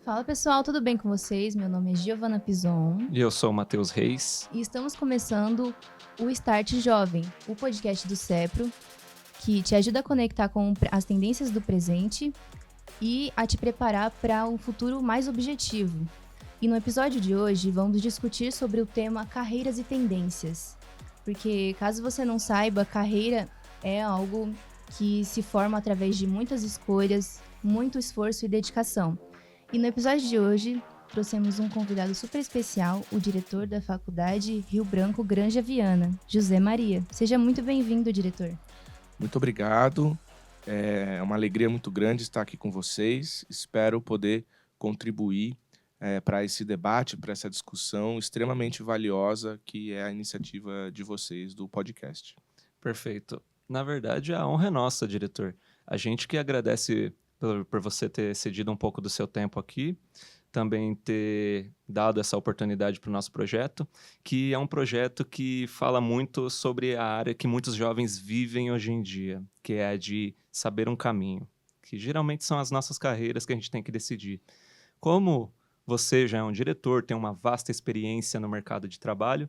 Fala pessoal, tudo bem com vocês? Meu nome é Giovana Pison E eu sou o Matheus Reis. e estamos começando o Start Jovem, o podcast do CEPRO, que te ajuda a conectar com as tendências do presente e a te preparar para um futuro mais objetivo. E no episódio de hoje vamos discutir sobre o tema carreiras e tendências. Porque caso você não saiba, carreira é algo que se forma através de muitas escolhas, muito esforço e dedicação. E no episódio de hoje, trouxemos um convidado super especial, o diretor da Faculdade Rio Branco Granja Viana, José Maria. Seja muito bem-vindo, diretor. Muito obrigado. É uma alegria muito grande estar aqui com vocês. Espero poder contribuir para esse debate, para essa discussão extremamente valiosa que é a iniciativa de vocês do podcast. Perfeito. Na verdade, a honra é nossa, diretor. A gente que agradece por você ter cedido um pouco do seu tempo aqui, também ter dado essa oportunidade para o nosso projeto, que é um projeto que fala muito sobre a área que muitos jovens vivem hoje em dia, que é a de saber um caminho, que geralmente são as nossas carreiras que a gente tem que decidir. Como você já é um diretor, tem uma vasta experiência no mercado de trabalho,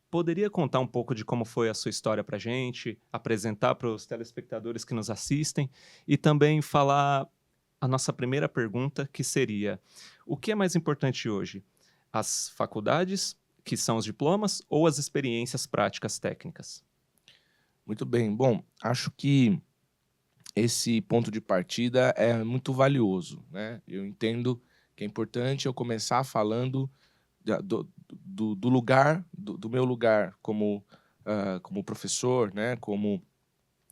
poderia contar um pouco de como foi a sua história para a gente, apresentar para os telespectadores que nos assistem e também falar a nossa primeira pergunta, que seria: o que é mais importante hoje? As faculdades, que são os diplomas, ou as experiências práticas técnicas? Muito bem. Bom, acho que esse ponto de partida é muito valioso, né? Eu entendo que é importante eu começar falando do lugar, do meu lugar como professor, né? Como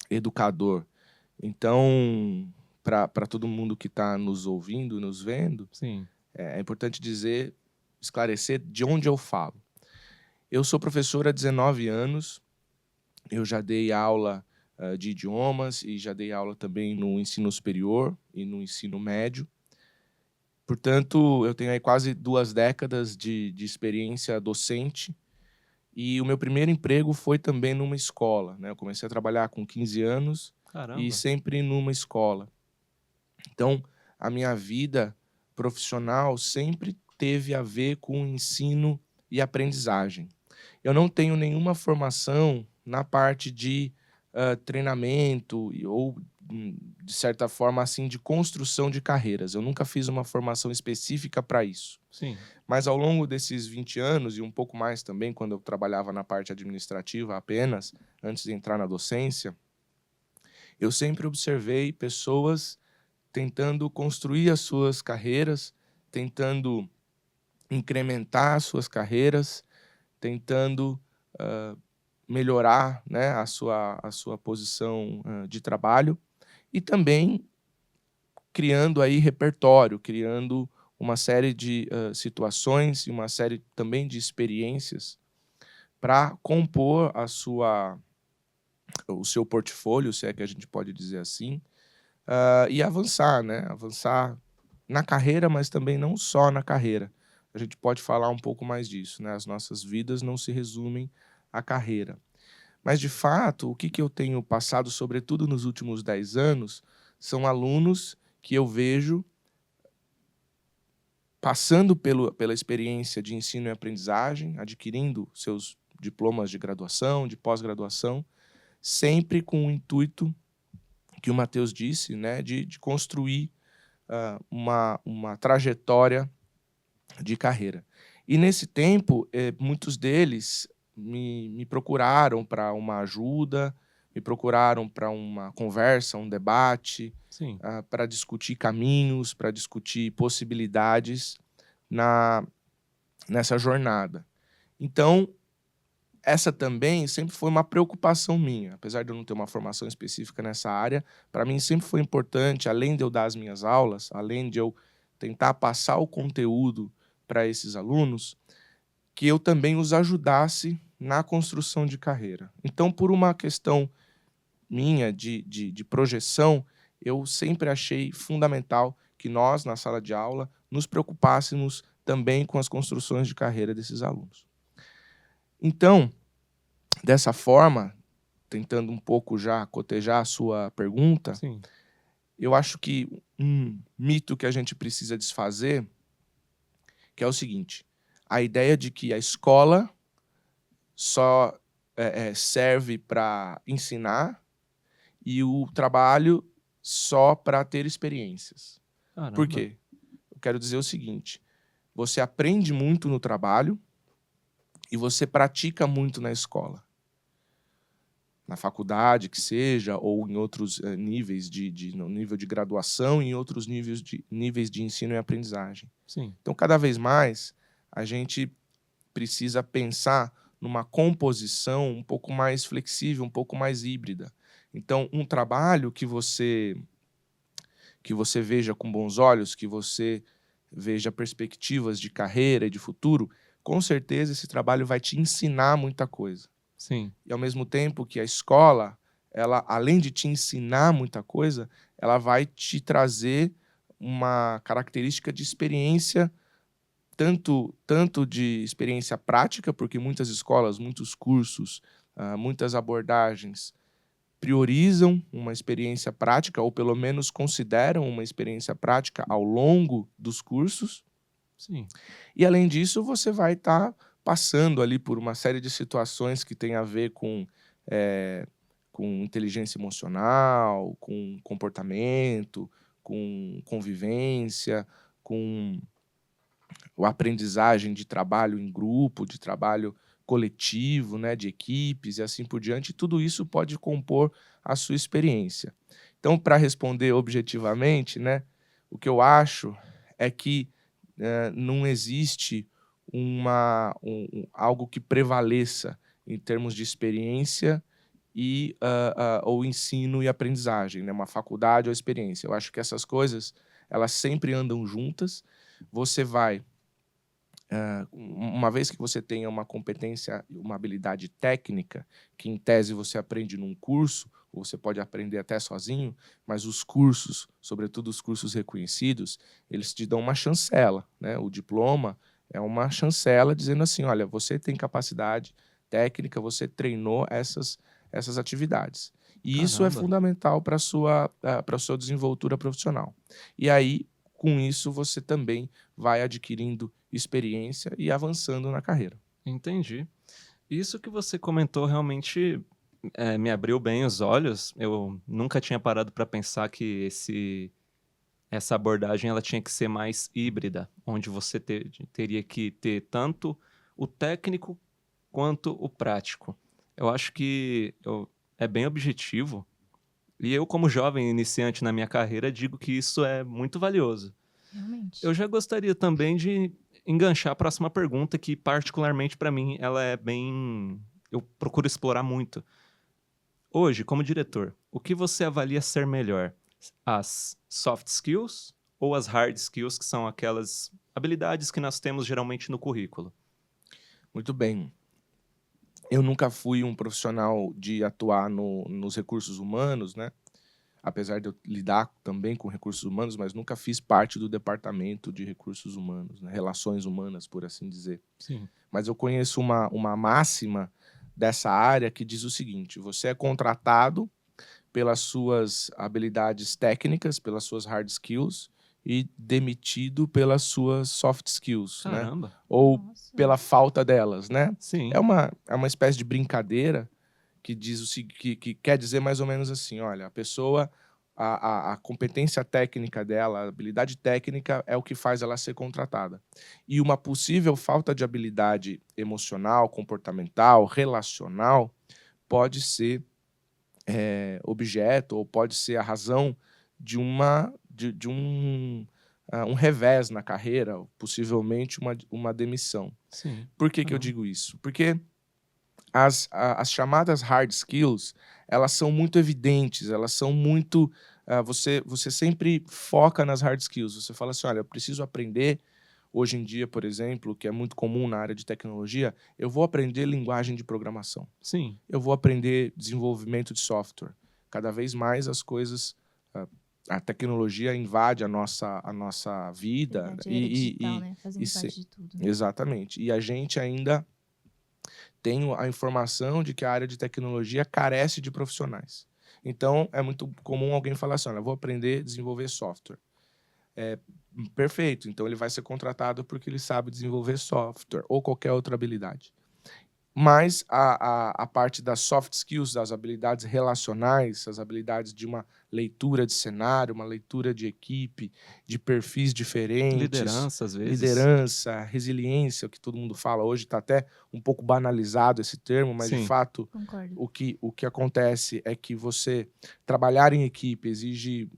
educador. Então, para todo mundo que está nos ouvindo, nos vendo, Sim. é importante esclarecer de onde eu falo. Eu sou professor há 19 anos, eu já dei aula de idiomas e já dei aula também no ensino superior e no ensino médio. Portanto, eu tenho aí quase 2 décadas de experiência docente e o meu primeiro emprego foi também numa escola, né? Eu comecei a trabalhar com 15 anos e Caramba. sempre numa escola. Então, a minha vida profissional sempre teve a ver com ensino e aprendizagem. Eu não tenho nenhuma formação na parte de treinamento ou, de certa forma, assim, de construção de carreiras. Eu nunca fiz uma formação específica para isso. Sim. Mas ao longo desses 20 anos, e um pouco mais também, quando eu trabalhava na parte administrativa apenas, antes de entrar na docência, eu sempre observei pessoas tentando construir as suas carreiras, tentando incrementar as suas carreiras, tentando melhorar, né, a sua posição de trabalho e também criando aí repertório, criando uma série de situações e uma série também de experiências para compor o seu portfólio, se é que a gente pode dizer assim, e avançar, né? Avançar na carreira, mas também não só na carreira. A gente pode falar um pouco mais disso, né? As nossas vidas não se resumem à carreira. Mas, de fato, o que eu tenho passado, sobretudo nos últimos 10 anos, são alunos que eu vejo passando pela experiência de ensino e aprendizagem, adquirindo seus diplomas de graduação, de pós-graduação, sempre com o intuito que o Matheus disse, né, de construir uma trajetória de carreira. E, nesse tempo, muitos deles me procuraram para uma ajuda, me procuraram para uma conversa, um debate, Sim. para discutir caminhos, para discutir possibilidades nessa jornada. Então, essa também sempre foi uma preocupação minha. Apesar de eu não ter uma formação específica nessa área, para mim sempre foi importante, além de eu dar as minhas aulas, além de eu tentar passar o conteúdo para esses alunos, que eu também os ajudasse na construção de carreira. Então, por uma questão minha de projeção, eu sempre achei fundamental que nós, na sala de aula, nos preocupássemos também com as construções de carreira desses alunos. Então, dessa forma, tentando um pouco já cotejar a sua pergunta, Sim. eu acho que um mito que a gente precisa desfazer, que é o seguinte: a ideia de que a escola só serve para ensinar e o trabalho só para ter experiências. Por Caramba. quê? Eu quero dizer o seguinte: você aprende muito no trabalho e você pratica muito na escola. Na faculdade, que seja, ou em outros níveis, no nível de graduação e em outros níveis de ensino e aprendizagem. Sim. Então, cada vez mais, a gente precisa pensar numa composição um pouco mais flexível, um pouco mais híbrida. Então, um trabalho que você veja com bons olhos, que você veja perspectivas de carreira e de futuro, com certeza esse trabalho vai te ensinar muita coisa. Sim. E, ao mesmo tempo que a escola, ela, além de te ensinar muita coisa, ela vai te trazer uma característica de experiência, tanto de experiência prática, porque muitas escolas, muitos cursos, muitas abordagens priorizam uma experiência prática, ou pelo menos consideram uma experiência prática ao longo dos cursos. Sim. E, além disso, você vai estar passando ali por uma série de situações que tem a ver com inteligência emocional, com comportamento, com convivência, com a aprendizagem de trabalho em grupo, de trabalho coletivo, né, de equipes e assim por diante. Tudo isso pode compor a sua experiência. Então, para responder objetivamente, né, o que eu acho é que não existe algo que prevaleça em termos de experiência e ou ensino e aprendizagem, né, uma faculdade ou experiência. Eu acho que essas coisas, elas sempre andam juntas. Você vai, uma vez que você tenha uma competência, uma habilidade técnica, que em tese você aprende num curso, ou você pode aprender até sozinho, mas os cursos, sobretudo os cursos reconhecidos, eles te dão uma chancela, né? O diploma é uma chancela dizendo assim: olha, você tem capacidade técnica, você treinou essas atividades. E isso é Caramba. fundamental para a sua desenvoltura profissional. E aí, com isso, você também vai adquirindo experiência e avançando na carreira. Entendi. Isso que você comentou realmente me abriu bem os olhos. Eu nunca tinha parado para pensar que essa abordagem ela tinha que ser mais híbrida, onde você teria que ter tanto o técnico quanto o prático. Eu acho que é bem objetivo. E eu, como jovem iniciante na minha carreira, digo que isso é muito valioso. Realmente. Eu já gostaria também de enganchar a próxima pergunta, que particularmente para mim ela é bem... Eu procuro explorar muito. Hoje, como diretor, o que você avalia ser melhor? As soft skills ou as hard skills, que são aquelas habilidades que nós temos geralmente no currículo? Muito bem. Eu nunca fui um profissional de atuar nos recursos humanos, né? Apesar de eu lidar também com recursos humanos, mas nunca fiz parte do departamento de recursos humanos, né? Relações humanas, por assim dizer. Sim. Mas eu conheço uma máxima dessa área que diz o seguinte: você é contratado pelas suas habilidades técnicas, pelas suas hard skills, e demitido pelas suas soft skills, né? Caramba. Ou Nossa. pela falta delas, né? Sim. É uma espécie de brincadeira que que quer dizer mais ou menos assim: olha, a pessoa, a competência técnica dela, a habilidade técnica é o que faz ela ser contratada. E uma possível falta de habilidade emocional, comportamental, relacional, pode ser objeto, ou pode ser a razão de um revés na carreira, possivelmente uma demissão. Sim. Por que eu Caramba. digo isso? Porque as chamadas hard skills, elas são muito evidentes, elas são muito... você sempre foca nas hard skills. Você fala assim: olha, eu preciso aprender. Hoje em dia, por exemplo, que é muito comum na área de tecnologia, eu vou aprender linguagem de programação. Sim. Eu vou aprender desenvolvimento de software. Cada vez mais as coisas... a tecnologia invade a nossa vida. Verdade, era digital, né? Fazendo parte de tudo. Exatamente. E a gente ainda tem a informação de que a área de tecnologia carece de profissionais. Então, é muito comum alguém falar assim, olha, vou aprender a desenvolver software. Perfeito, então ele vai ser contratado porque ele sabe desenvolver software ou qualquer outra habilidade. Mas a parte das soft skills, das habilidades relacionais, as habilidades de uma leitura de cenário, uma leitura de equipe, de perfis diferentes, Liderança, às vezes. liderança, resiliência, o que todo mundo fala hoje, está até um pouco banalizado esse termo, mas de Sim. fato Concordo. o que acontece é que você trabalhar em equipe exige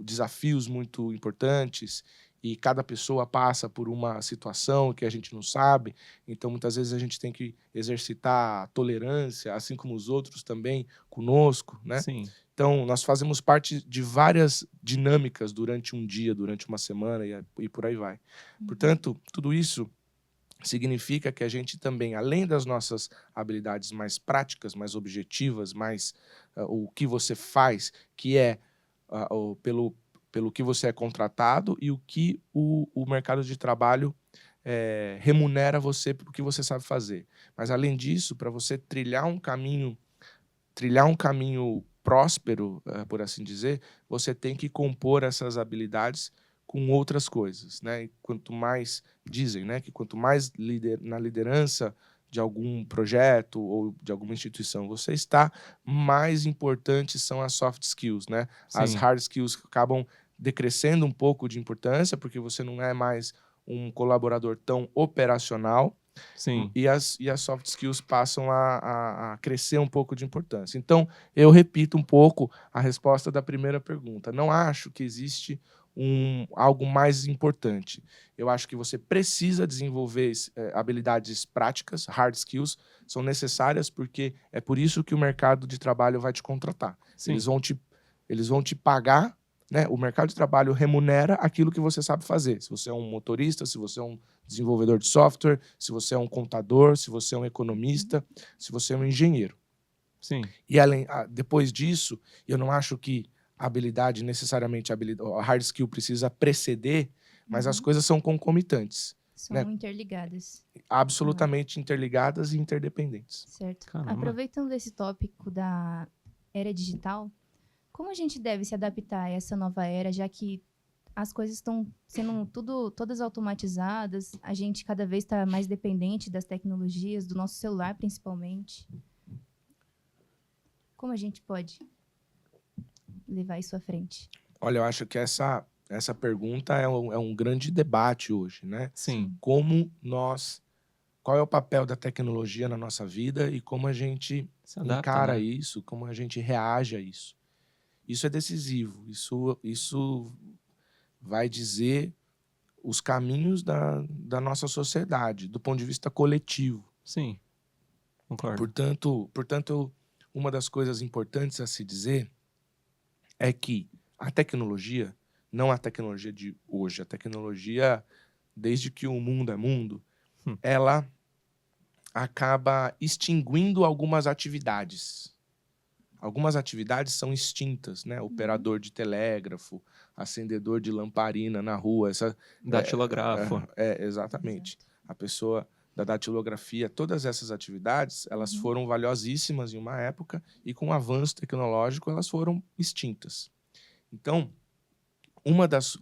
desafios muito importantes e cada pessoa passa por uma situação que a gente não sabe, então muitas vezes a gente tem que exercitar a tolerância, assim como os outros também conosco, né? Sim. Então, nós fazemos parte de várias dinâmicas durante um dia, durante uma semana e por aí vai. Portanto, tudo isso significa que a gente também, além das nossas habilidades mais práticas, mais objetivas, mais o que você faz, que é pelo que você é contratado e o que o mercado de trabalho remunera você pelo que você sabe fazer. Mas, além disso, para você trilhar um caminho próspero, por assim dizer, você tem que compor essas habilidades com outras coisas, né? E quanto mais dizem, né, que quanto mais na liderança de algum projeto ou de alguma instituição você está, mais importantes são as soft skills, né? As Sim. hard skills acabam decrescendo um pouco de importância porque você não é mais um colaborador tão operacional. Sim. E as soft skills passam a crescer um pouco de importância. Então, eu repito um pouco a resposta da primeira pergunta. Não acho que existe algo mais importante. Eu acho que você precisa desenvolver habilidades práticas, hard skills, são necessárias porque é por isso que o mercado de trabalho vai te contratar. Sim. Eles vão te pagar, né? O mercado de trabalho remunera aquilo que você sabe fazer. Se você é um motorista, se você é um desenvolvedor de software, se você é um contador, se você é um economista, se você é um engenheiro. Sim. E depois disso, eu não acho que a habilidade, necessariamente, a hard skill precisa preceder, mas as coisas são concomitantes. São né? interligadas. Absolutamente interligadas e interdependentes. Certo. Caramba. Aproveitando esse tópico da era digital, como a gente deve se adaptar a essa nova era, já que as coisas estão sendo todas automatizadas, a gente cada vez está mais dependente das tecnologias, do nosso celular principalmente. Como a gente pode levar isso à frente? Olha, eu acho que essa pergunta é um grande debate hoje, né? Sim. Qual é o papel da tecnologia na nossa vida e como a gente Se adapta, encara né? isso, como a gente reage a isso. Isso é decisivo, isso vai dizer os caminhos da nossa sociedade, do ponto de vista coletivo. Sim. Concordo. Portanto, uma das coisas importantes a se dizer é que a tecnologia, não a tecnologia de hoje, a tecnologia, desde que o mundo é mundo, ela acaba extinguindo algumas atividades. Algumas atividades são extintas, né? Operador de telégrafo, acendedor de lamparina na rua. Datilografo. Exatamente. A pessoa da datilografia, todas essas atividades, elas foram valiosíssimas em uma época e com o avanço tecnológico elas foram extintas. Então,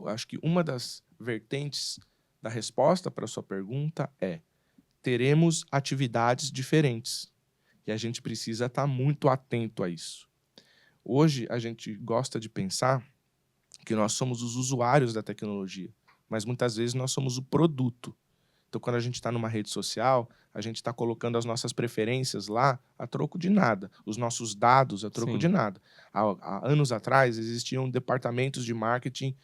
acho que uma das vertentes da resposta para a sua pergunta é: teremos atividades diferentes. E a gente precisa estar muito atento a isso. Hoje, a gente gosta de pensar que nós somos os usuários da tecnologia, mas muitas vezes nós somos o produto. Então, quando a gente está numa rede social, a gente está colocando as nossas preferências lá a troco de nada, os nossos dados a troco Sim. de nada. Há anos atrás, existiam departamentos de marketing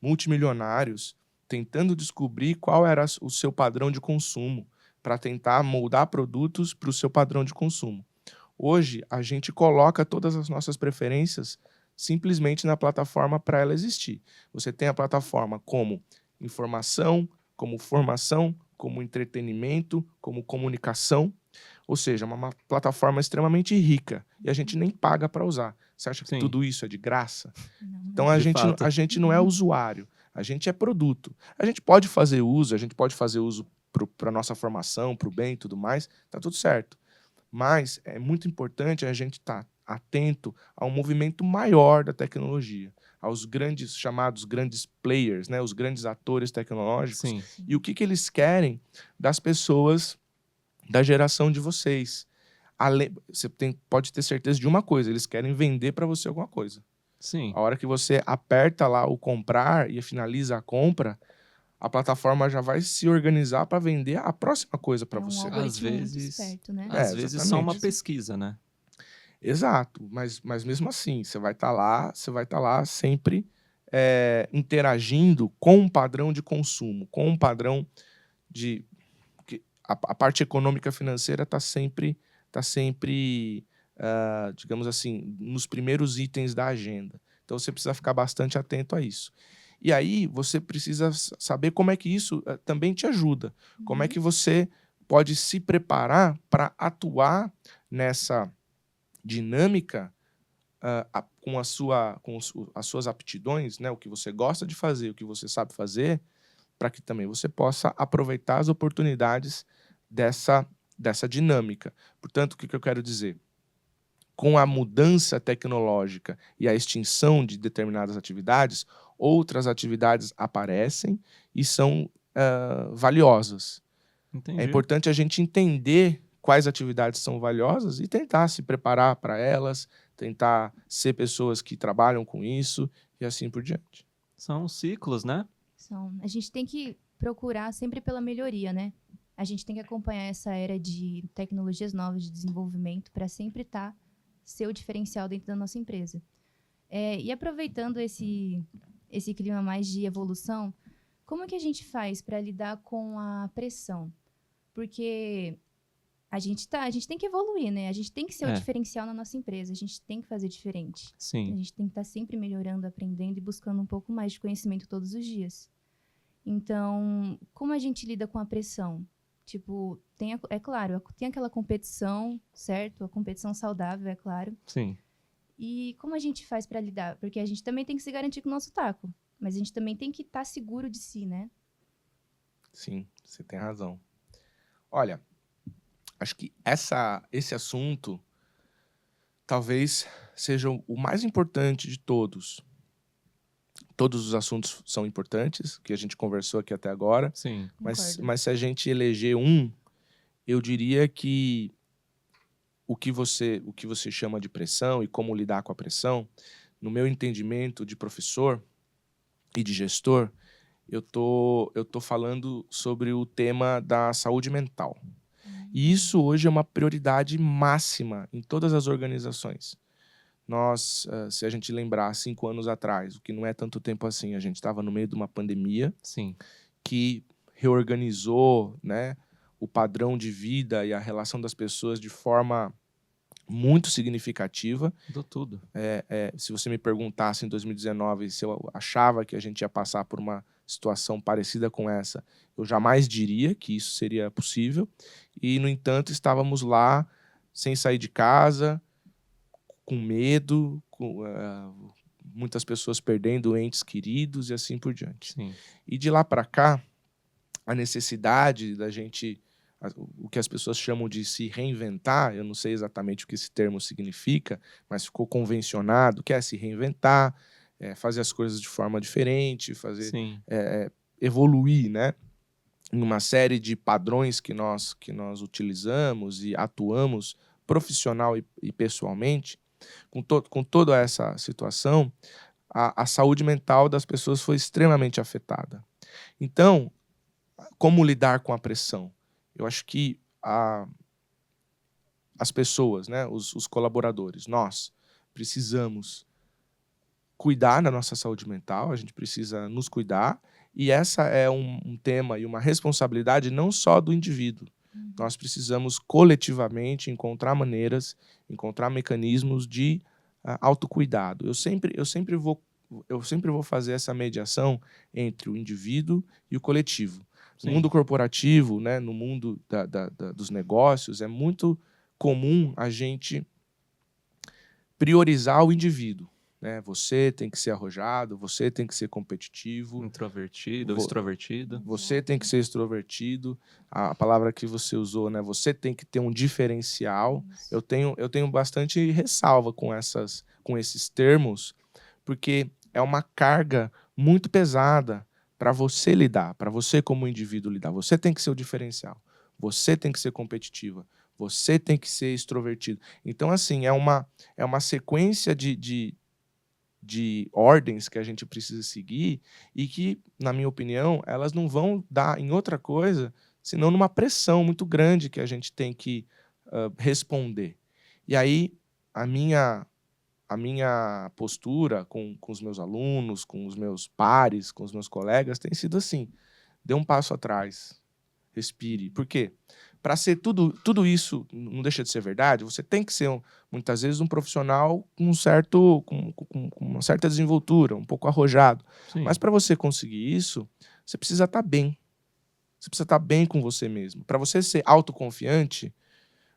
multimilionários tentando descobrir qual era o seu padrão de consumo, para tentar moldar produtos para o seu padrão de consumo. Hoje, a gente coloca todas as nossas preferências simplesmente na plataforma para ela existir. Você tem a plataforma como informação, como formação, como entretenimento, como comunicação, ou seja, uma plataforma extremamente rica e a gente nem paga para usar. Você acha que Sim. tudo isso é de graça? Não. Então, De fato. a gente não é usuário, a gente é produto. A gente pode fazer uso para a nossa formação, para o bem e tudo mais, está tudo certo. Mas é muito importante a gente estar atento a um movimento maior da tecnologia, aos chamados grandes players, né, os grandes atores tecnológicos, Sim. e o que eles querem das pessoas da geração de vocês. Você pode ter certeza de uma coisa, eles querem vender para você alguma coisa. Sim. A hora que você aperta lá o comprar e finaliza a compra, a plataforma já vai se organizar para vender a próxima coisa para você. Às vezes, muito esperto, né? Às vezes só uma exatamente. pesquisa, né? Exato, mas mesmo assim, você vai estar lá sempre interagindo com um padrão de consumo, com um padrão de... A parte econômica financeira está sempre digamos assim, nos primeiros itens da agenda. Então, você precisa ficar bastante atento a isso. E aí, você precisa saber como é que isso também te ajuda. Como é que você pode se preparar para atuar nessa dinâmica com as suas aptidões, né? O que você gosta de fazer, o que você sabe fazer, para que também você possa aproveitar as oportunidades dessa dinâmica. Portanto, o que eu quero dizer? Com a mudança tecnológica e a extinção de determinadas atividades, outras atividades aparecem e são valiosas. Entendi. É importante a gente entender quais atividades são valiosas e tentar se preparar para elas, tentar ser pessoas que trabalham com isso e assim por diante. São ciclos, né? A gente tem que procurar sempre pela melhoria, né? A gente tem que acompanhar essa era de tecnologias novas, de desenvolvimento, para sempre estar seu diferencial dentro da nossa empresa. E aproveitando esse clima mais de evolução, como que a gente faz para lidar com a pressão? Porque a gente tem que evoluir, né? A gente tem que ser o diferencial na nossa empresa, a gente tem que fazer diferente. Sim. A gente tem que estar sempre melhorando, aprendendo e buscando um pouco mais de conhecimento todos os dias. Então, como a gente lida com a pressão? Tipo, é claro, tem aquela competição, certo? A competição saudável, é claro. Sim. E como a gente faz para lidar? Porque a gente também tem que se garantir com o nosso taco. Mas a gente também tem que estar seguro de si, né? Sim, você tem razão. Olha, acho que esse assunto talvez seja o mais importante de todos. Todos os assuntos são importantes, que a gente conversou aqui até agora. Sim. Mas se a gente eleger eu diria que o que você chama de pressão e como lidar com a pressão, no meu entendimento de professor e de gestor, eu tô falando sobre o tema da saúde mental. E isso hoje é uma prioridade máxima em todas as organizações. Nós, se a gente lembrar, 5 anos atrás, o que não é tanto tempo assim, a gente estava no meio de uma pandemia. Sim. Que reorganizou, né, o padrão de vida e a relação das pessoas de forma muito significativa. Mudou tudo. Se você me perguntasse em 2019 se eu achava que a gente ia passar por uma situação parecida com essa, eu jamais diria que isso seria possível. E, no entanto, estávamos lá sem sair de casa, com medo, muitas pessoas perdendo entes queridos e assim por diante. Sim. E de lá para cá, a necessidade da gente, o que as pessoas chamam de se reinventar, eu não sei exatamente o que esse termo significa, mas ficou convencionado, que é se reinventar, fazer as coisas de forma diferente, evoluir, né? Em uma série de padrões que nós utilizamos e atuamos profissional e pessoalmente. Com toda essa situação, a saúde mental das pessoas foi extremamente afetada. Então, como lidar com a pressão? Eu acho que as pessoas, né, os colaboradores, nós precisamos cuidar da nossa saúde mental, a gente precisa nos cuidar, e essa é um tema e uma responsabilidade não só do indivíduo. Nós precisamos coletivamente encontrar maneiras, encontrar mecanismos de autocuidado. Eu sempre vou fazer essa mediação entre o indivíduo e o coletivo. No mundo corporativo, né, no mundo dos negócios, é muito comum a gente priorizar o indivíduo, né? Você tem que ser arrojado, você tem que ser competitivo, Introvertido ou extrovertido. você tem que ser extrovertido. A palavra que você usou, né? Você tem que ter um diferencial. Eu tenho bastante ressalva com esses termos, porque é uma carga muito pesada para você lidar, para você como indivíduo lidar. Você tem que ser o diferencial. Você tem que ser competitiva. Você tem que ser extrovertido. Então, assim, é uma sequência de ordens que a gente precisa seguir e que, na minha opinião, elas não vão dar em outra coisa, senão numa pressão muito grande que a gente tem que responder. E aí, a minha postura com os meus alunos, com os meus pares, com os meus colegas, tem sido assim: dê um passo atrás, respire. Por quê? Para ser tudo isso, não deixa de ser verdade, você tem que ser, muitas vezes, um profissional com uma certa desenvoltura, um pouco arrojado. Sim. Mas para você conseguir isso, você precisa estar bem. Você precisa estar bem com você mesmo. Para você ser autoconfiante,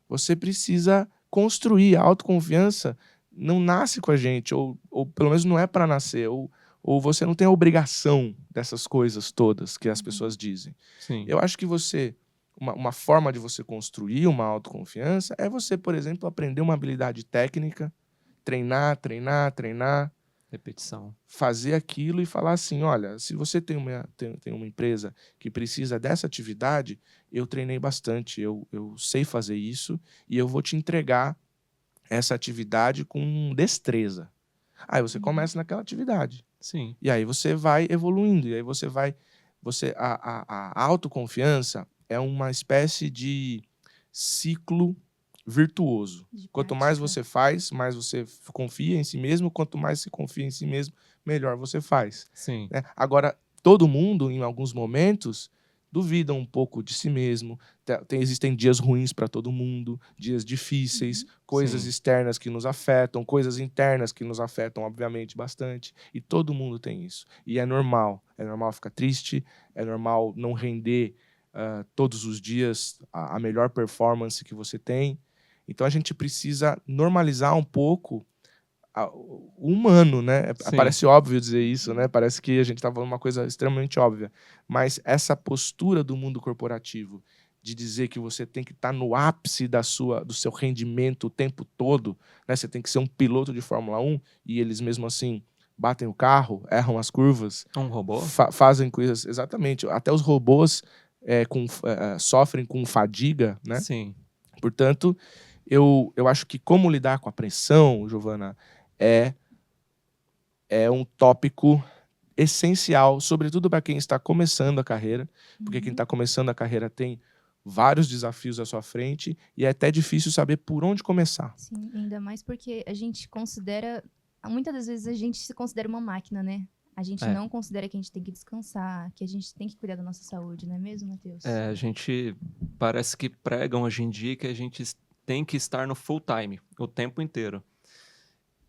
você precisa construir. A autoconfiança não nasce com a gente, ou pelo menos não é para nascer, ou você não tem a obrigação dessas coisas todas que as pessoas dizem. Sim. Eu acho que uma forma de você construir uma autoconfiança é você, por exemplo, aprender uma habilidade técnica, treinar, Repetição. fazer aquilo e falar assim: olha, se você tem uma empresa que precisa dessa atividade, eu treinei bastante, eu sei fazer isso e eu vou te entregar essa atividade com destreza. Aí você começa naquela atividade. Sim. E aí você vai evoluindo, e aí a autoconfiança é uma espécie de ciclo virtuoso. Quanto mais você faz, mais você confia em si mesmo. Quanto mais você confia em si mesmo, melhor você faz. Sim. Né? Agora, todo mundo, em alguns momentos, duvida um pouco de si mesmo. Existem dias ruins para todo mundo, dias difíceis, coisas Sim. externas que nos afetam, coisas internas que nos afetam, obviamente, bastante. E todo mundo tem isso. E é normal. É normal ficar triste, é normal não render todos os dias a melhor performance que você tem. Então, a gente precisa normalizar um pouco o humano, né? Sim. Parece óbvio dizer isso, né? Parece que a gente está falando uma coisa extremamente óbvia. Mas essa postura do mundo corporativo de dizer que você tem que estar no ápice do seu rendimento o tempo todo, né? Você tem que ser um piloto de Fórmula 1 e eles mesmo assim batem o carro, erram as curvas. Um robô? Fazem coisas... Exatamente. Até os robôs sofrem com fadiga, né? Sim. Portanto, eu acho que como lidar com a pressão, Giovana, é um tópico essencial, sobretudo para quem está começando a carreira, porque quem está começando a carreira tem vários desafios à sua frente e é até difícil saber por onde começar. Sim, ainda mais porque a gente considera... Muitas das vezes a gente se considera uma máquina, né? A gente não considera que a gente tem que descansar, que a gente tem que cuidar da nossa saúde, não é mesmo, Matheus? A gente parece que pregam hoje em dia que a gente tem que estar no full time, o tempo inteiro.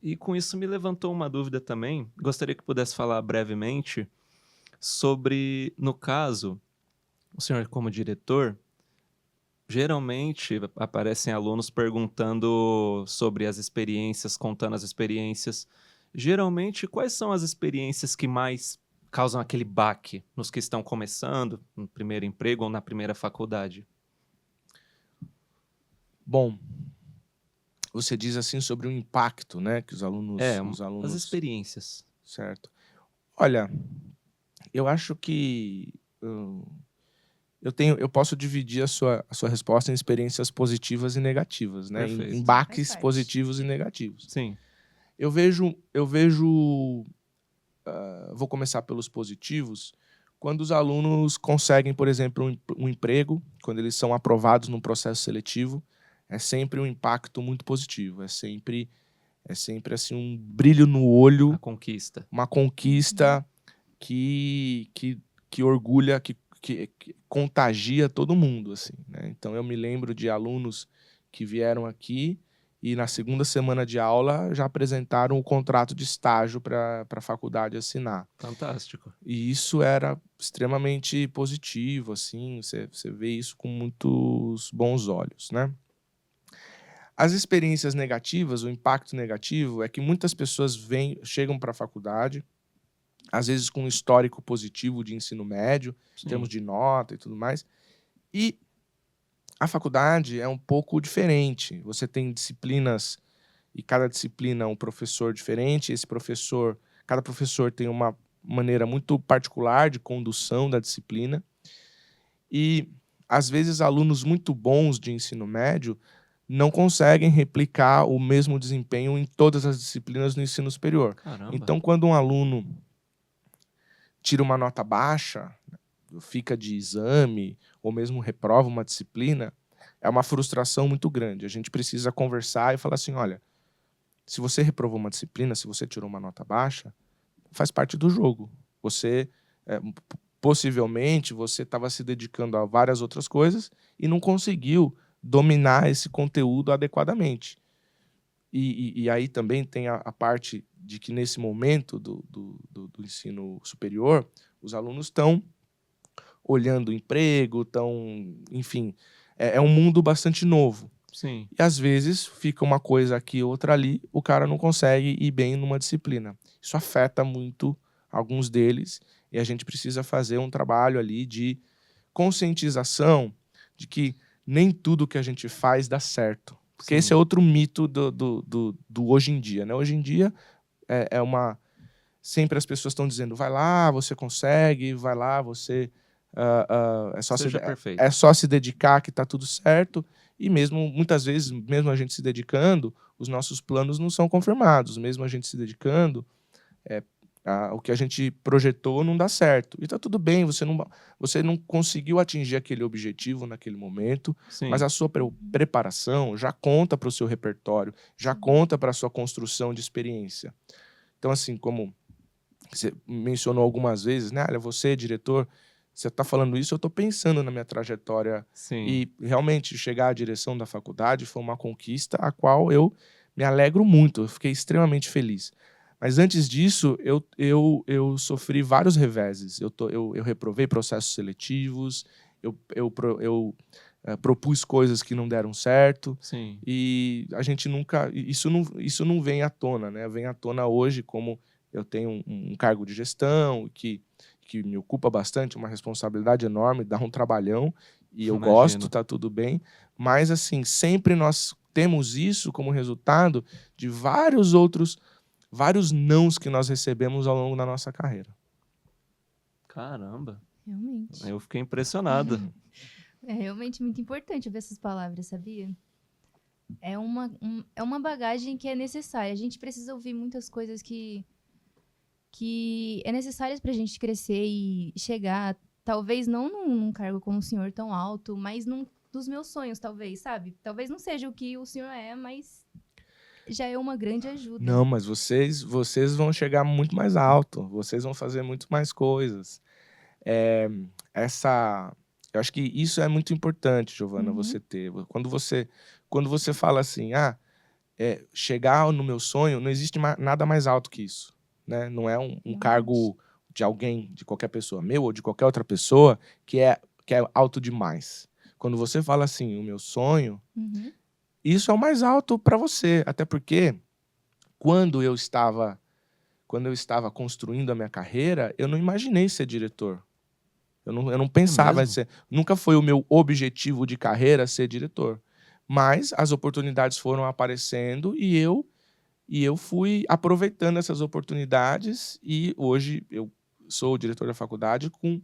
E com isso me levantou uma dúvida também. Gostaria que pudesse falar brevemente sobre, no caso, o senhor como diretor, geralmente aparecem alunos perguntando sobre as experiências, contando as experiências. Geralmente, quais são as experiências que mais causam aquele baque nos que estão começando, no primeiro emprego ou na primeira faculdade? Bom, você diz assim sobre o impacto, né, que os alunos... as experiências. Certo. Olha, eu acho que eu posso dividir a sua resposta em experiências positivas e negativas, né? Perfeito. Em baques positivos e negativos. Sim. Eu vejo vou começar pelos positivos, quando os alunos conseguem, por exemplo, um emprego, quando eles são aprovados num processo seletivo, é sempre um impacto muito positivo, é sempre assim um brilho no olho, A conquista. uma conquista que orgulha, que contagia todo mundo, assim, né? Então eu me lembro de alunos que vieram aqui e na segunda semana de aula já apresentaram o contrato de estágio para a faculdade assinar. Fantástico. E isso era extremamente positivo, assim, você vê isso com muitos bons olhos, né? As experiências negativas, o impacto negativo, é que muitas pessoas chegam para a faculdade, às vezes com um histórico positivo de ensino médio, em termos de nota e tudo mais, e a faculdade é um pouco diferente. Você tem disciplinas, e cada disciplina é um professor diferente, cada professor tem uma maneira muito particular de condução da disciplina, e às vezes alunos muito bons de ensino médio não conseguem replicar o mesmo desempenho em todas as disciplinas do ensino superior. Caramba. Então, quando um aluno tira uma nota baixa, fica de exame, ou mesmo reprova uma disciplina, é uma frustração muito grande. A gente precisa conversar e falar assim, olha, se você reprovou uma disciplina, se você tirou uma nota baixa, faz parte do jogo. Possivelmente, você estava se dedicando a várias outras coisas e não conseguiu dominar esse conteúdo adequadamente. E aí também tem a parte de que, nesse momento do ensino superior, os alunos estão olhando emprego, enfim, é um mundo bastante novo. Sim. E, às vezes, fica uma coisa aqui, outra ali, o cara não consegue ir bem numa disciplina. Isso afeta muito alguns deles, e a gente precisa fazer um trabalho ali de conscientização de que nem tudo que a gente faz dá certo. Porque esse é outro mito do hoje em dia, né? Hoje em dia, sempre as pessoas estão dizendo, vai lá, você consegue, vai lá, você... perfeito. É só se dedicar que está tudo certo. E muitas vezes, mesmo a gente se dedicando, os nossos planos não são confirmados. Mesmo a gente se dedicando, o que a gente projetou não dá certo. E está tudo bem, você não conseguiu atingir aquele objetivo naquele momento, Sim. mas a sua preparação já conta para o seu repertório, já conta para a sua construção de experiência. Então, assim, como você mencionou algumas vezes, né? Olha, você, diretor, você está falando isso, eu estou pensando na minha trajetória. Sim. E, realmente, chegar à direção da faculdade foi uma conquista a qual eu me alegro muito. Eu fiquei extremamente feliz. Mas, antes disso, eu sofri vários reveses. Eu reprovei processos seletivos, eu propus coisas que não deram certo. Sim. E a gente nunca... Isso não vem à tona, né? Vem à tona hoje, como eu tenho um cargo de gestão que me ocupa bastante, uma responsabilidade enorme, dá um trabalhão, e eu gosto, tá tudo bem. Mas, assim, sempre nós temos isso como resultado de vários nãos que nós recebemos ao longo da nossa carreira. Caramba. Realmente. Eu fiquei impressionado. É realmente muito importante ouvir essas palavras, sabia? É uma bagagem que é necessária. A gente precisa ouvir muitas coisas que é necessárias para a gente crescer e chegar, talvez não num cargo como o senhor tão alto, mas dos meus sonhos, talvez, sabe? Talvez não seja o que o senhor é, mas já é uma grande ajuda. Não, mas vocês vão chegar muito mais alto, vocês vão fazer muito mais coisas. Eu acho que isso é muito importante, Giovana, você ter. Quando você fala assim, chegar no meu sonho, não existe nada mais alto que isso. Né? Não é um cargo de alguém, de qualquer pessoa, meu ou de qualquer outra pessoa, que é alto demais. Quando você fala assim, o meu sonho, isso é o mais alto para você. Até porque, quando eu estava construindo a minha carreira, eu não imaginei ser diretor. Eu não pensava em ser... Nunca foi o meu objetivo de carreira ser diretor. Mas as oportunidades foram aparecendo e eu fui aproveitando essas oportunidades, e hoje eu sou o diretor da faculdade com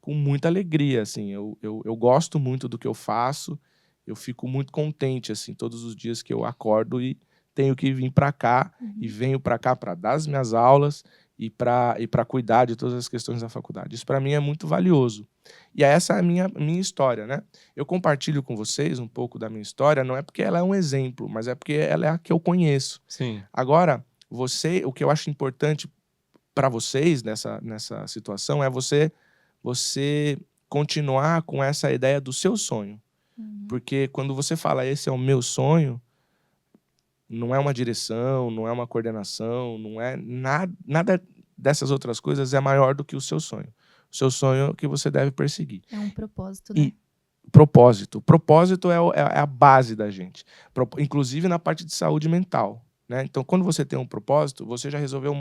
muita alegria. Assim, eu gosto muito do que eu faço, eu fico muito contente assim, todos os dias que eu acordo e tenho que vir para cá, e venho para cá para dar as minhas aulas e para cuidar de todas as questões da faculdade. Isso para mim é muito valioso. E essa é a minha história, né? Eu compartilho com vocês um pouco da minha história, não é porque ela é um exemplo, mas é porque ela é a que eu conheço. Sim. Agora, o que eu acho importante para vocês nessa situação é você continuar com essa ideia do seu sonho. Porque quando você fala, esse é o meu sonho, não é uma direção, não é uma coordenação, não é nada dessas outras coisas é maior do que o seu sonho. O seu sonho é o que você deve perseguir. É um propósito, né? Propósito. Propósito é a base da gente. Inclusive na parte de saúde mental, né? Então, quando você tem um propósito, você já resolveu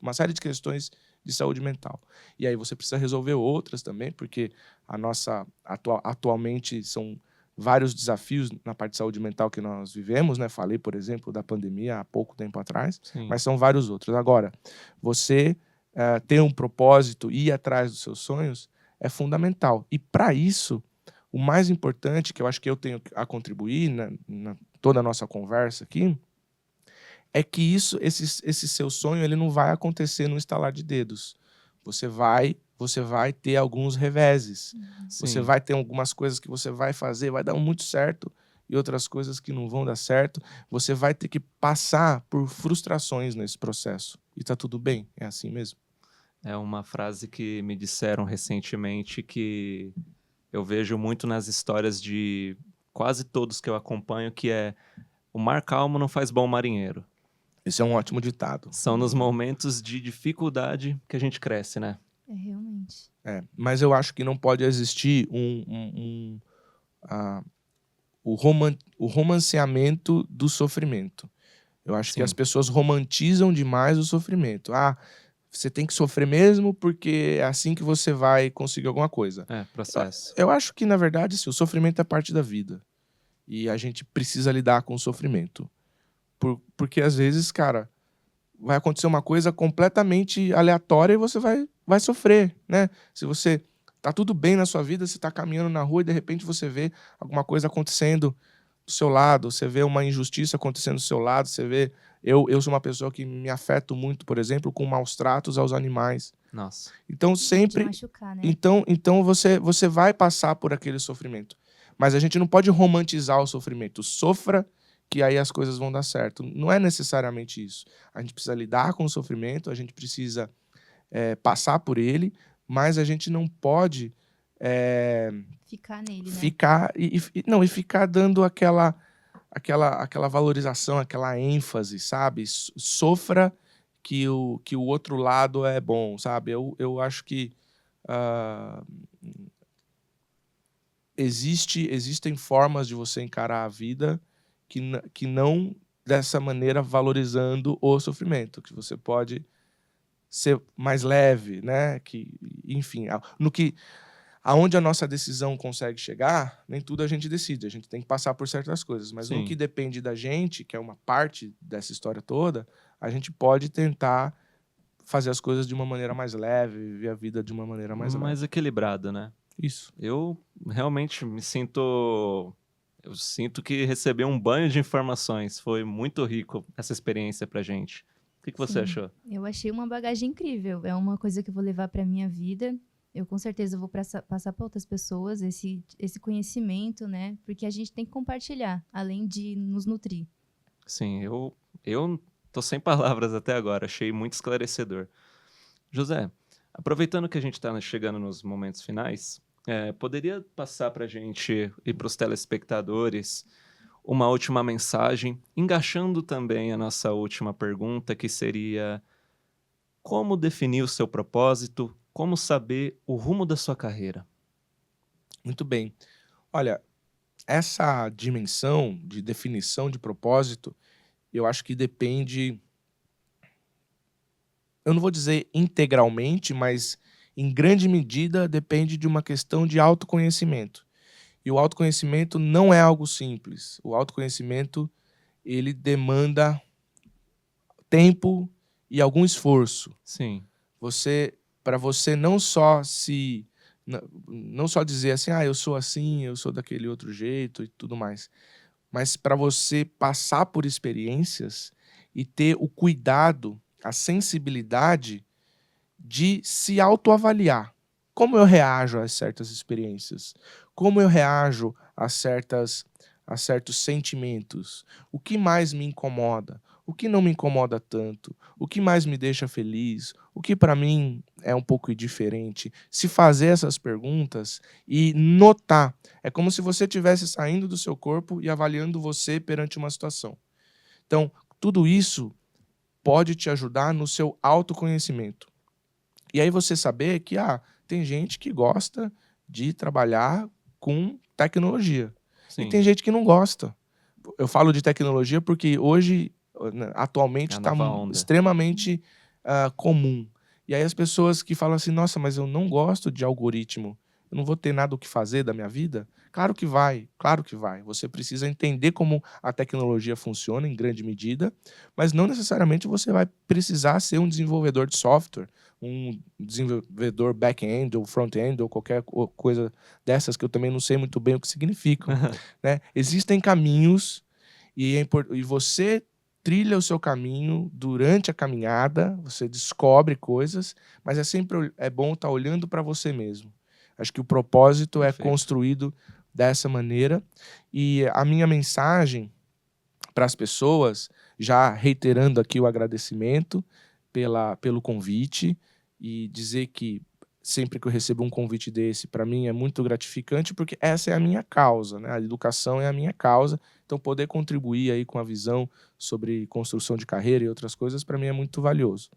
uma série de questões de saúde mental. E aí você precisa resolver outras também, porque a nossa atualmente são vários desafios na parte de saúde mental que nós vivemos, né? Falei, por exemplo, da pandemia há pouco tempo atrás, Sim. mas são vários outros. Agora, você ter um propósito e ir atrás dos seus sonhos é fundamental. E para isso, o mais importante que eu acho que eu tenho a contribuir na toda a nossa conversa aqui é que esse seu sonho ele não vai acontecer num estalar de dedos. Você vai ter alguns reveses. Sim. Você vai ter algumas coisas que você vai fazer, vai dar muito certo, e outras coisas que não vão dar certo. Você vai ter que passar por frustrações nesse processo. E está tudo bem, é assim mesmo. É uma frase que me disseram recentemente que eu vejo muito nas histórias de quase todos que eu acompanho, que é o mar calmo não faz bom marinheiro. Esse é um ótimo ditado. São nos momentos de dificuldade que a gente cresce, né? É, realmente. Mas eu acho que não pode existir o romanceamento do sofrimento. Eu acho que as pessoas romantizam demais o sofrimento. Você tem que sofrer mesmo porque é assim que você vai conseguir alguma coisa. Processo. Eu acho que, na verdade, o sofrimento é parte da vida. E a gente precisa lidar com o sofrimento. Porque, às vezes, cara, vai acontecer uma coisa completamente aleatória e você vai sofrer, né? Se você tá tudo bem na sua vida, você tá caminhando na rua e, de repente, você vê alguma coisa acontecendo do seu lado, você vê uma injustiça acontecendo do seu lado, você vê... Eu sou uma pessoa que me afeto muito, por exemplo, com maus tratos aos animais. Nossa. Então, sempre... De machucar, né? Então você vai passar por aquele sofrimento. Mas a gente não pode romantizar o sofrimento. Sofra, que aí as coisas vão dar certo. Não é necessariamente isso. A gente precisa lidar com o sofrimento, a gente precisa passar por ele, mas a gente não pode... Ficar nele, né? Ficar dando aquela valorização, aquela ênfase, sabe? Sofra que o outro lado é bom, sabe? Eu acho que existem formas de você encarar a vida que não dessa maneira valorizando o sofrimento, que você pode ser mais leve, né? Enfim, aonde a nossa decisão consegue chegar, nem tudo a gente decide. A gente tem que passar por certas coisas. Mas no que depende da gente, que é uma parte dessa história toda, a gente pode tentar fazer as coisas de uma maneira mais leve, viver a vida de uma maneira mais leve. Mais equilibrada, né? Isso. Eu realmente me sinto... Eu sinto que recebi um banho de informações. Foi muito rico essa experiência pra gente. O que você achou? Eu achei uma bagagem incrível. É uma coisa que eu vou levar pra minha vida. Eu com certeza vou passar para outras pessoas esse conhecimento, né? Porque a gente tem que compartilhar, além de nos nutrir. Sim, eu tô sem palavras até agora. Achei muito esclarecedor. José, aproveitando que a gente está chegando nos momentos finais, poderia passar para a gente e para os telespectadores uma última mensagem, engaixando também a nossa última pergunta, que seria: como definir o seu propósito? Como saber o rumo da sua carreira? Muito bem. Olha, essa dimensão de definição de propósito, eu acho que depende, eu não vou dizer integralmente, mas em grande medida depende de uma questão de autoconhecimento. E o autoconhecimento não é algo simples. O autoconhecimento, ele demanda tempo e algum esforço. Sim. Para você não só dizer assim, eu sou assim, eu sou daquele outro jeito e tudo mais, mas para você passar por experiências e ter o cuidado, a sensibilidade de se autoavaliar. Como eu reajo a certas experiências? Como eu reajo a certos sentimentos? O que mais me incomoda? O que não me incomoda tanto? O que mais me deixa feliz? O que para mim é um pouco indiferente? Se fazer essas perguntas e notar. É como se você estivesse saindo do seu corpo e avaliando você perante uma situação. Então, tudo isso pode te ajudar no seu autoconhecimento. E aí você saber que tem gente que gosta de trabalhar com tecnologia. Sim. E tem gente que não gosta. Eu falo de tecnologia porque hoje, atualmente, É a está nova onda. extremamente comum. E aí as pessoas que falam assim, nossa, mas eu não gosto de algoritmo, eu não vou ter nada o que fazer da minha vida? Claro que vai, claro que vai. Você precisa entender como a tecnologia funciona em grande medida, mas não necessariamente você vai precisar ser um desenvolvedor de software, um desenvolvedor back-end ou front-end ou qualquer coisa dessas que eu também não sei muito bem o que significam. Né? Existem caminhos e você trilha o seu caminho durante a caminhada, você descobre coisas, mas é sempre bom estar olhando para você mesmo. Acho que o propósito é construído dessa maneira. E a minha mensagem para as pessoas, já reiterando aqui o agradecimento pelo convite, e dizer que sempre que eu recebo um convite desse, para mim é muito gratificante, porque essa é a minha causa, né? A educação é a minha causa. Então, poder contribuir aí com a visão sobre construção de carreira e outras coisas, para mim é muito valioso.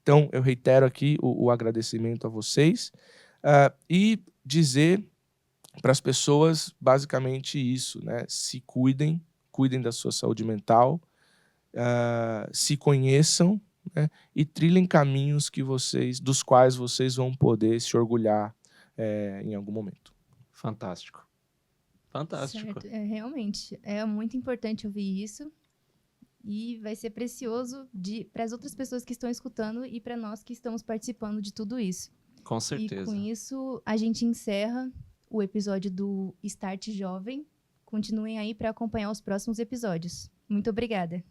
Então, eu reitero aqui o agradecimento a vocês e dizer para as pessoas basicamente isso, né? Se cuidem da sua saúde mental, se conheçam, né? E trilhem caminhos dos quais vocês vão poder se orgulhar em algum momento. Fantástico. Fantástico. Certo. Realmente, é muito importante ouvir isso e vai ser precioso para as outras pessoas que estão escutando e para nós que estamos participando de tudo isso. Com certeza. E com isso, a gente encerra o episódio do Start Jovem. Continuem aí para acompanhar os próximos episódios. Muito obrigada.